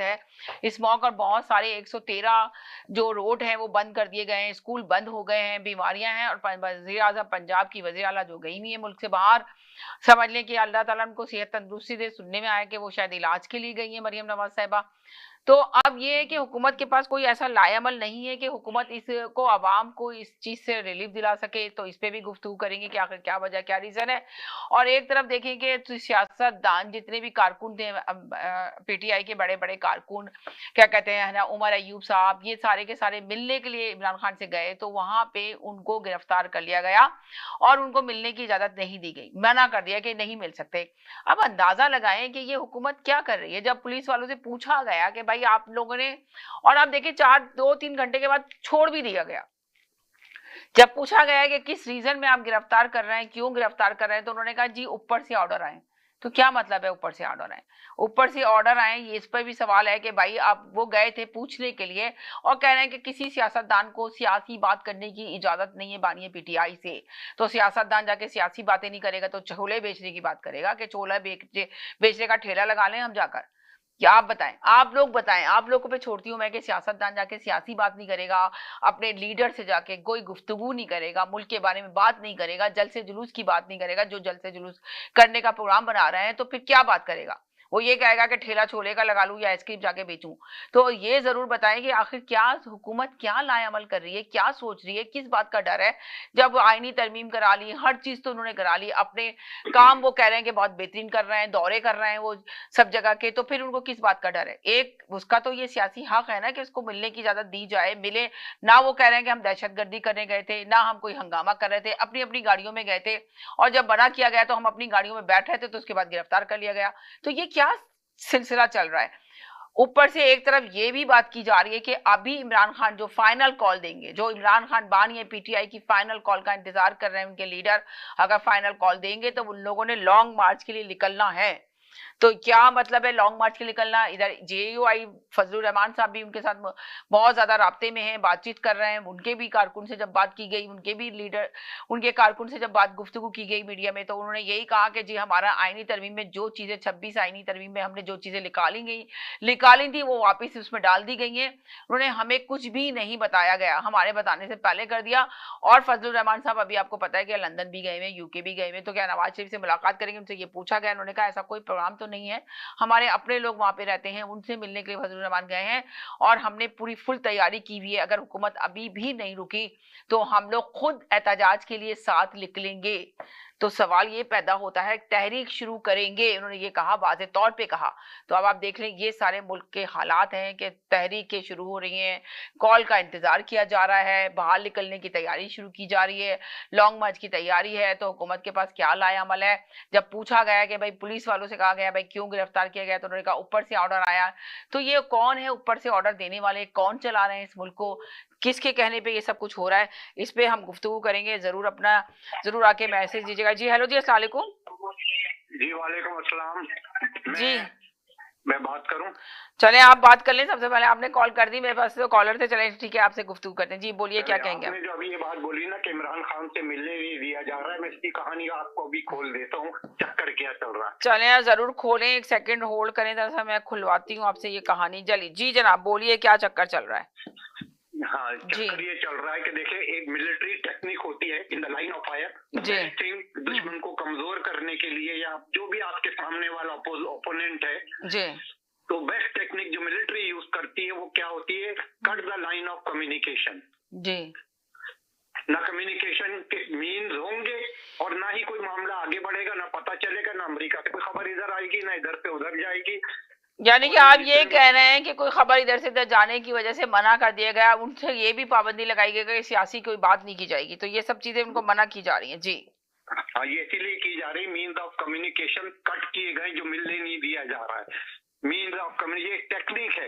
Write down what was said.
है। स्मॉग और बहुत सारे 113 जो रोड हैं वो बंद कर दिए गए हैं, स्कूल बंद हो गए हैं, बीमारियां हैं। और वजीर आजम पंजाब की वजीर आला जो गई हुई है मुल्क से बाहर, समझ लें कि अल्लाह ताला उनको सेहत तंदुरुस्ती दे। सुनने में आया कि वो शायद इलाज के लिए गई है मरियम नवाज साहिबा। तो अब ये है कि हुकूमत के पास कोई ऐसा लाएअमल नहीं है कि हुकूमत इसको अवाम को इस चीज से रिलीफ दिला सके। तो इस पे भी गुफ्तगू करेंगे कि आखिर क्या वजह क्या रीजन है। और एक तरफ देखेंगे तो सियासतदान जितने भी कारकुन थे, पीटीआई के बड़े बड़े कारकुन, क्या कहते हैं ना, उमर अयूब साहब, ये सारे के सारे मिलने के लिए इमरान खान से गए तो वहां पे उनको गिरफ्तार कर लिया गया और उनको मिलने की इजाजत नहीं दी गई, मना कर दिया कि नहीं मिल सकते। अब अंदाजा लगाएं कि ये हुकूमत क्या कर रही है। जब पुलिस वालों से पूछा गया कि भाई आप लोगों ने, और आप देखिए 2-3 घंटे के बाद छोड़ भी दिया गया। जब पूछा गया कि किस रीजन में आप गिरफ्तार कर रहे हैं, क्यों गिरफ्तार कर रहे हैं, तो उन्होंने कहा जी ऊपर से ऑर्डर आए। तो क्या मतलब है ऊपर से ऑर्डर आए? ऊपर से ऑर्डर आए, ये इस पर भी सवाल है कि भाई आप वो गए थे पूछने के लिए और कह रहे हैं कि किसी सियासतदान को सियासी बात करने की इजाजत नहीं है बानी पीटीआई से। तो सियासतदान जाके सियासी बातें नहीं करेगा तो छोले बेचने की बात करेगा कि छोला बेचने का ठेला लगा लें हम जाकर। क्या आप बताएं, आप लोग बताएं, आप लोगों पे छोड़ती हूं मैं कि सियासतदान जाके सियासी बात नहीं करेगा, अपने लीडर से जाके कोई गुफ्तगू नहीं करेगा, मुल्क के बारे में बात नहीं करेगा, जलसे जुलूस की बात नहीं करेगा। जो जलसे जुलूस करने का प्रोग्राम बना रहे हैं तो फिर क्या बात करेगा? वो ये कहेगा कि ठेला छोले का लगा लूं या आइसक्रीम जाके बेचूं। तो ये जरूर बताएं कि आखिर क्या हुकूमत क्या लाएअमल कर रही है, क्या सोच रही है, किस बात का डर है। जब आईनी तरमीम करा ली, हर चीज तो उन्होंने करा ली, अपने काम वो कह रहे हैं कि बहुत बेहतरीन कर रहे हैं, दौरे कर रहे हैं वो सब जगह के, तो फिर उनको किस बात का डर है? एक उसका तो ये सियासी हक है ना कि उसको मिलने की इजाजत दी जाए, मिले ना। वो कह रहे हैं कि हम दहशतगर्दी करने गए थे, ना हम कोई हंगामा कर रहे थे, अपनी अपनी गाड़ियों में गए थे और जब मना किया गया तो हम अपनी गाड़ियों में बैठ रहे थे तो उसके बाद गिरफ्तार कर लिया गया। तो ये क्या सिलसिला चल रहा है? ऊपर से एक तरफ ये भी बात की जा रही है कि अभी इमरान खान जो फाइनल कॉल देंगे, जो इमरान खान बानी है पीटीआई की फाइनल कॉल का इंतजार कर रहे हैं उनके लीडर, अगर फाइनल कॉल देंगे तो उन लोगों ने लॉन्ग मार्च के लिए निकलना है। तो क्या मतलब है लॉन्ग मार्च के निकलना? इधर जेयूआई फजलुर रहमान साहब भी उनके साथ बहुत ज्यादा राब्ते में हैं, बातचीत कर रहे हैं। उनके भी कारकुन से जब बात की गई, उनके भी लीडर, उनके कारकुन से जब बात गुफ्तगू की गई मीडिया में, तो उन्होंने यही कहा कि जी हमारा आईनी तरमीम में जो चीजें 26 आईनी तरमीम में हमने जो चीजें निकाली थी वो वापिस उसमें डाल दी गई हैं। उन्होंने हमें कुछ भी नहीं बताया गया, हमारे बताने से पहले कर दिया। और फजलुर रहमान साहब अभी आपको पता है कि लंदन भी गए हुए, यूके भी गए हुए, तो क्या नवाज शरीफ से मुलाकात करेंगे? उनसे ये पूछा गया, उन्होंने कहा ऐसा कोई प्रोग्राम तो नहीं है, हमारे अपने लोग वहां पे रहते हैं, उनसे मिलने के लिए फजलुर रहमान गए हैं और हमने पूरी फुल तैयारी की हुई है। अगर हुकूमत अभी भी नहीं रुकी तो हम लोग खुद एहतजाज के लिए साथ निकलेंगे। तो सवाल ये पैदा होता है, तहरीक शुरू करेंगे, उन्होंने ये कहा, वाज़ेह तौर पे कहा। तो अब आप देख लें ये सारे मुल्क के हालात हैं कि तहरीकें शुरू हो रही हैं, कॉल का इंतजार किया जा रहा है, बाहर निकलने की तैयारी शुरू की जा रही है, लॉन्ग मार्च की तैयारी है। तो हुकूमत के पास क्या लाएअमल है? जब पूछा गया कि भाई पुलिस वालों से कहा गया भाई क्यों गिरफ्तार किया गया, तो उन्होंने कहा ऊपर से ऑर्डर आया। तो ये कौन है ऊपर से ऑर्डर देने वाले, कौन चला रहे हैं इस मुल्क को, किसके कहने पे ये सब कुछ हो रहा है? इस पे हम गुफ्तगू करेंगे। जरूर आके मैसेज दीजिएगा। जी हेलो जी, अस्सलाम वालेकुम। जी वालेकुम अस्सलाम। जी मैं बात करूं? चले आप बात कर लें। सबसे पहले आपने कॉल कर दी मेरे पास, तो कॉलर से चले, ठीक है आपसे गुफ्तगू करते हैं। जी बोलिए, क्या कहेंगे? आपने जो अभी ये बात बोली ना कि इमरान खान से मिलने नहीं दिया जा रहा है, मैं इसकी कहानी आपको अभी खोल देता हूँ, चक्कर क्या चल रहा है। चले यार जरूर खोलें, एक सेकंड होल्ड करें, दरअसल मैं खुलवाती हूँ आपसे ये कहानी। जली जी जनाब बोलिए, क्या चक्कर चल रहा है? हाँ, चक्कर ये चल रहा है कि देखिए एक मिलिट्री टेक्निक होती है in the line of fire, दुश्मन को कमजोर करने के लिए या जो भी आपके सामने वाला ओपोनेंट है जी, तो बेस्ट टेक्निक जो मिलिट्री यूज करती है वो क्या होती है? Cut the line of communication. जी, ना कम्युनिकेशन के मीन्स होंगे और ना ही कोई मामला आगे बढ़ेगा, ना पता चलेगा, ना अमेरिका से कोई खबर इधर आएगी, ना इधर से उधर जाएगी। यानी कि आप ये कह रहे हैं कि कोई खबर इधर से इधर जाने की वजह से मना कर दिया गया, उनसे ये भी पाबंदी लगाई गई कि सियासी कोई बात नहीं की जाएगी, तो ये सब चीजें उनको मना की जा रही हैं। जी हाँ, ये इसीलिए की जा रही, मीन्स ऑफ कम्युनिकेशन कट किए गए, जो मिलने नहीं दिया जा रहा है। मीन्स ऑफ कम्युनिकेशन टेक्निक है,